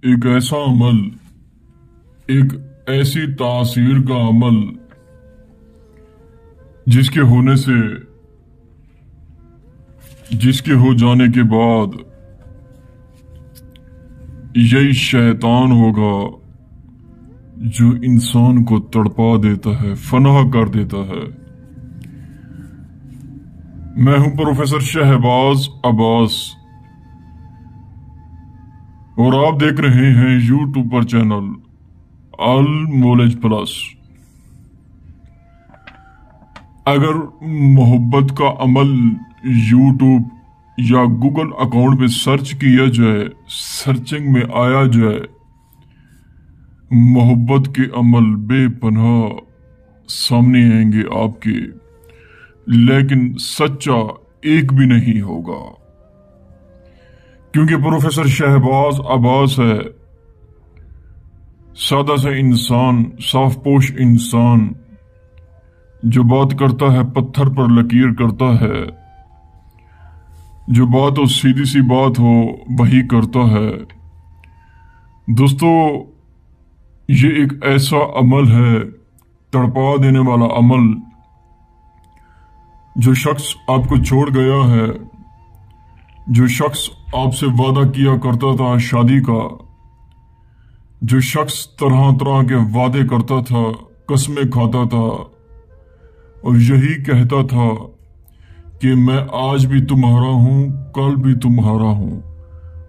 एक ऐसा अमल, एक ऐसी तासीर का अमल जिसके हो जाने के बाद यही शैतान होगा जो इंसान को तड़पा देता है, फनाह कर देता है। मैं हूं प्रोफेसर शहबाज अब्बास और आप देख रहे हैं यूट्यूब पर चैनल ऑल नॉलेज प्लस। अगर मोहब्बत का अमल यूट्यूब या गूगल अकाउंट पे सर्च किया जाए, सर्चिंग में आया जाए, मोहब्बत के अमल बेपनाह सामने आएंगे आपके, लेकिन सच्चा एक भी नहीं होगा, क्योंकि प्रोफेसर शहबाज अब्बास है सादा सा इंसान, साफपोश इंसान जो बात करता है पत्थर पर लकीर करता है, जो बात हो सीधी सी बात हो वही करता है। दोस्तों, ये एक ऐसा अमल है, तड़पा देने वाला अमल, जो शख्स आपको छोड़ गया है, जो शख्स आपसे वादा किया करता था शादी का, जो शख्स तरह तरह के वादे करता था, कसमें खाता था और यही कहता था कि मैं आज भी तुम्हारा हूं, कल भी तुम्हारा हूं,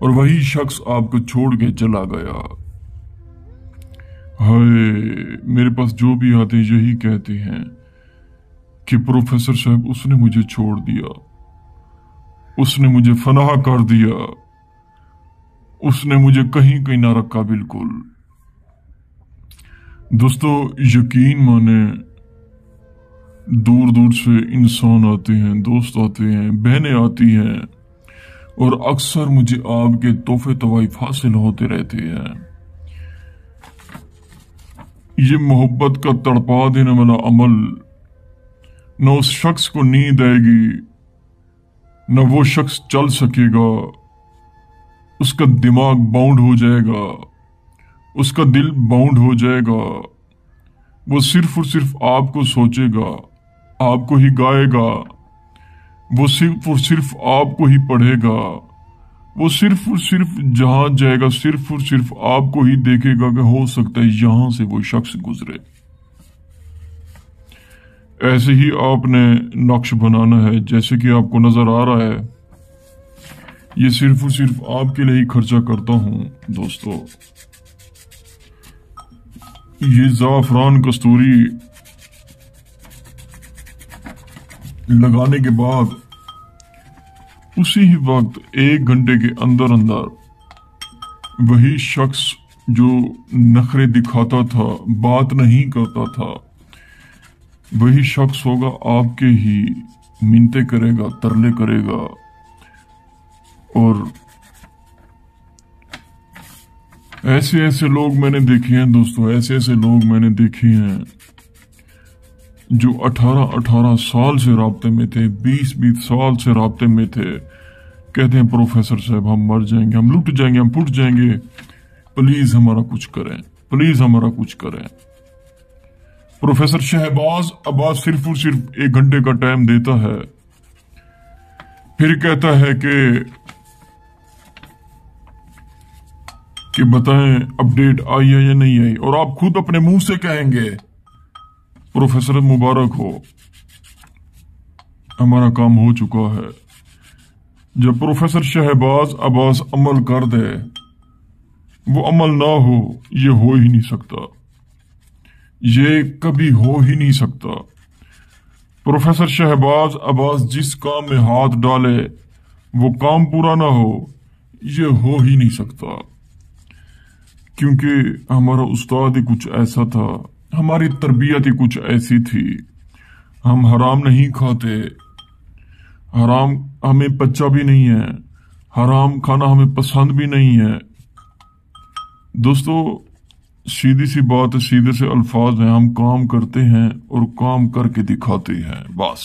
और वही शख्स आपको छोड़ के चला गया। हाय, मेरे पास जो भी आते हैं यही कहते हैं कि प्रोफेसर साहब उसने मुझे छोड़ दिया, उसने मुझे फनाह कर दिया, उसने मुझे कहीं कहीं ना रखा। बिल्कुल दोस्तों, यकीन माने दूर दूर से इंसान आते हैं, दोस्त आते हैं, बहनें आती हैं और अक्सर मुझे आपके तोहफे तवाइफ हासिल होते रहते हैं। ये मोहब्बत का तड़पा देने वाला अमल न उस शख्स को नींद आएगी, न वो शख्स चल सकेगा, उसका दिमाग बाउंड हो जाएगा, उसका दिल बाउंड हो जाएगा। वो सिर्फ और सिर्फ आपको सोचेगा, आपको ही गाएगा, वो सिर्फ और सिर्फ आपको ही पढ़ेगा, वो सिर्फ और सिर्फ जहां जाएगा सिर्फ और सिर्फ आपको ही देखेगा कि हो सकता है यहां से वो शख्स गुजरे। ऐसे ही आपने नक्श बनाना है, जैसे कि आपको नजर आ रहा है। ये सिर्फ और सिर्फ आपके लिए ही खर्चा करता हूं दोस्तों। ये ज़ाफ़रान कस्तूरी लगाने के बाद उसी ही वक्त 1 घंटे के अंदर अंदर वही शख्स जो नखरे दिखाता था, बात नहीं करता था, वही शख्स होगा आपके ही मिन्नतें करेगा, तरले करेगा। और ऐसे ऐसे लोग मैंने देखे हैं दोस्तों, ऐसे ऐसे लोग मैंने देखे हैं जो 18-18 साल से राब्ते में थे, 20-20 साल से राब्ते में थे। कहते हैं प्रोफेसर साहब हम मर जाएंगे, हम लुट जाएंगे, हम फुट जाएंगे, प्लीज हमारा कुछ करें, प्लीज हमारा कुछ करें। प्रोफेसर शहबाज अब्बास सिर्फ और सिर्फ 1 घंटे का टाइम देता है, फिर कहता है कि बताएं अपडेट आई है या नहीं आई, और आप खुद अपने मुंह से कहेंगे प्रोफेसर मुबारक हो, हमारा काम हो चुका है। जब प्रोफेसर शहबाज अब्बास अमल कर दे, वो अमल ना हो, ये हो ही नहीं सकता, ये कभी हो ही नहीं सकता। प्रोफेसर शहबाज अब्बास जिस काम में हाथ डाले वो काम पूरा ना हो, ये हो ही नहीं सकता, क्योंकि हमारा उस्ताद ही कुछ ऐसा था, हमारी तरबियत ही कुछ ऐसी थी। हम हराम नहीं खाते, हराम हमें पच्चा भी नहीं है, हराम खाना हमें पसंद भी नहीं है। दोस्तों, सीधी सी बात है, सीधे से अल्फाज हैं, हम काम करते हैं और काम करके दिखाते हैं, बस।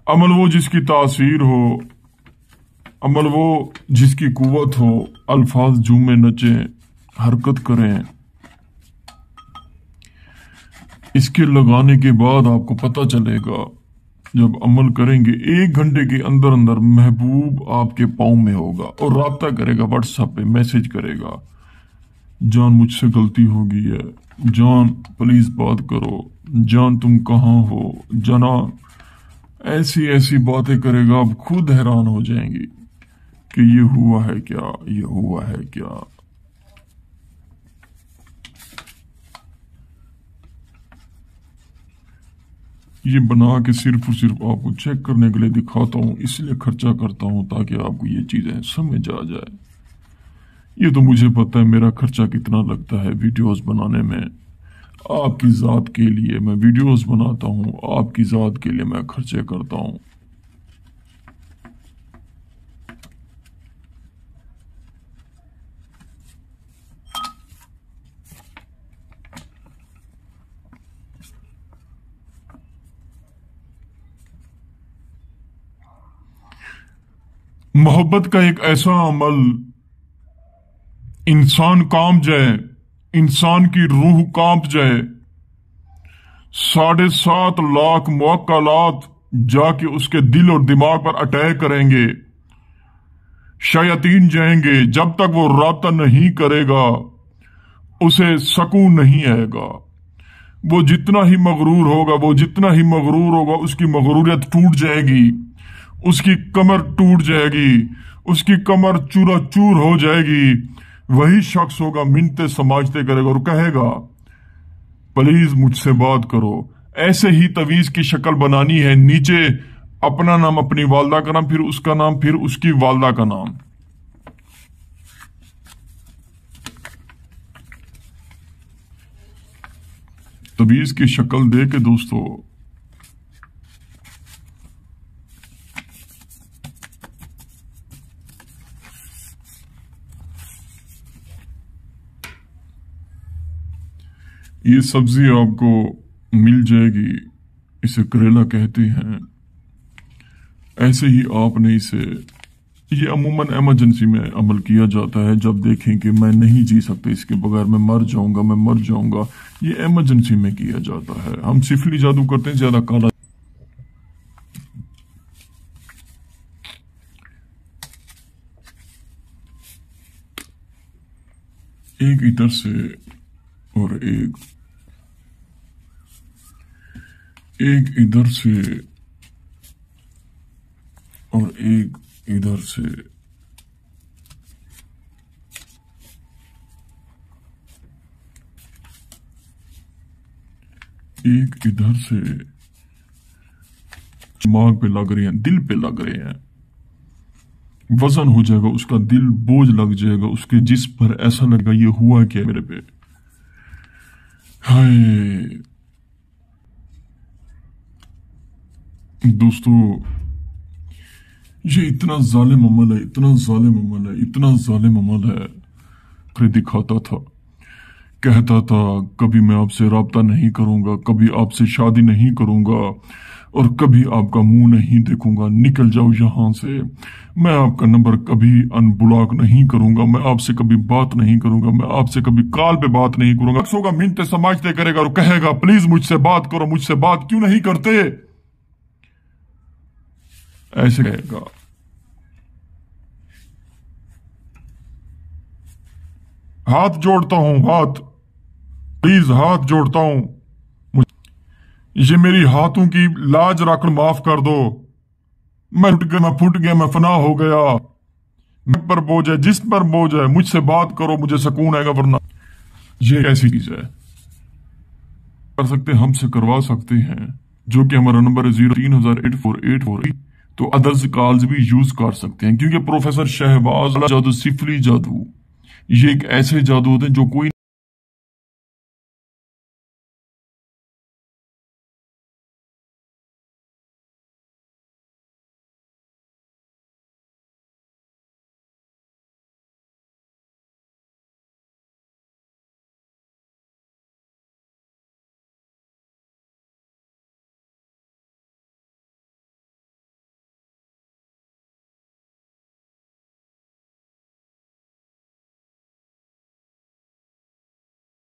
अमल वो जिसकी तासीर हो, अमल वो जिसकी कुव्वत हो, अल्फाज झूमे नचे हरकत करें। इसके लगाने के बाद आपको पता चलेगा, जब अमल करेंगे 1 घंटे के अंदर अंदर महबूब आपके पाँव में होगा और राब्ता करेगा, व्हाट्सएप पे मैसेज करेगा, जान मुझसे गलती हो गई है, जान प्लीज बात करो, जान तुम कहाँ हो, जाना। ऐसी ऐसी बातें करेगा, आप खुद हैरान हो जाएंगी कि ये हुआ है क्या, ये हुआ है क्या। ये बना के सिर्फ और सिर्फ आपको चेक करने के लिए दिखाता हूं, इसलिए खर्चा करता हूं ताकि आपको ये चीजें समझ आ जाए। ये तो मुझे पता है मेरा खर्चा कितना लगता है वीडियोस बनाने में। आपकी ज़ात के लिए मैं वीडियोस बनाता हूं, आपकी ज़ात के लिए मैं खर्चे करता हूं। मोहब्बत का एक ऐसा अमल इंसान कांप जाए, इंसान की रूह कांप जाए, 7.5 लाख मुअक्कलात जाके उसके दिल और दिमाग पर अटैक करेंगे, शयातीन जाएंगे। जब तक वो राब्ता नहीं करेगा उसे सकून नहीं आएगा। वो जितना ही मगरूर होगा, वो जितना ही मगरूर होगा, उसकी मगरूरियत टूट जाएगी, उसकी कमर टूट जाएगी, उसकी कमर चूर हो जाएगी। वही शख्स होगा मिन्नतें समाजते करेगा और कहेगा प्लीज मुझसे बात करो। ऐसे ही तवीज की शक्ल बनानी है, नीचे अपना नाम, अपनी वालदा का नाम, फिर उसका नाम, फिर उसकी वालदा का नाम। तवीज की शक्ल दे के दोस्तों ये सब्जी आपको मिल जाएगी, इसे करेला कहते हैं। ऐसे ही आपने इसे, ये अमूमन इमरजेंसी में अमल किया जाता है, जब देखें कि मैं नहीं जी सकता इसके बगैर, मैं मर जाऊंगा, ये इमरजेंसी में किया जाता है। हम सिफली जादू करते हैं, ज्यादा काला। एक इधर से और एक इधर से और एक इधर से। एक इधर से दिमाग पे लग रहे हैं, दिल पे लग रहे हैं, वजन हो जाएगा, उसका दिल बोझ लग जाएगा, उसके जिस्म पर ऐसा लगेगा ये हुआ क्या मेरे पे। हाय दोस्तों, ये इतना जालिम अमल है, इतना जालिम अमल है। फिर दिखाता था, कहता था कभी मैं आपसे राब्ता नहीं करूंगा, कभी आपसे शादी नहीं करूंगा और कभी आपका मुंह नहीं देखूंगा, निकल जाओ यहां से। मैं आपका नंबर कभी अनब्लॉक नहीं करूंगा, मैं आपसे कभी बात नहीं करूंगा, मैं आपसे कभी कॉल पे बात नहीं करूंगा। सोगा मिन्नतें समाजते करेगा और कहेगा प्लीज मुझसे बात करो, मुझसे बात क्यों नहीं करते, ऐसे कहेगा। हाथ जोड़ता हूं, हाथ, प्लीज हाथ जोड़ता हूं, ये मेरी हाथों की लाज रख, माफ कर दो। मैं फुट गया, मैं फना हो गया। मैं पर बोझ है, जिस पर बोझ है, मुझसे बात करो, मुझे सुकून आएगा, वरना ये कैसी चीज है। कर सकते, हमसे करवा सकते हैं, जो कि हमारा नंबर है 03,000-8484। तो अदर्स कॉल्स भी यूज कर सकते हैं, क्योंकि प्रोफेसर शहबाज जादू, सिफली जादू, ये एक ऐसे जादू होते हैं जो कोई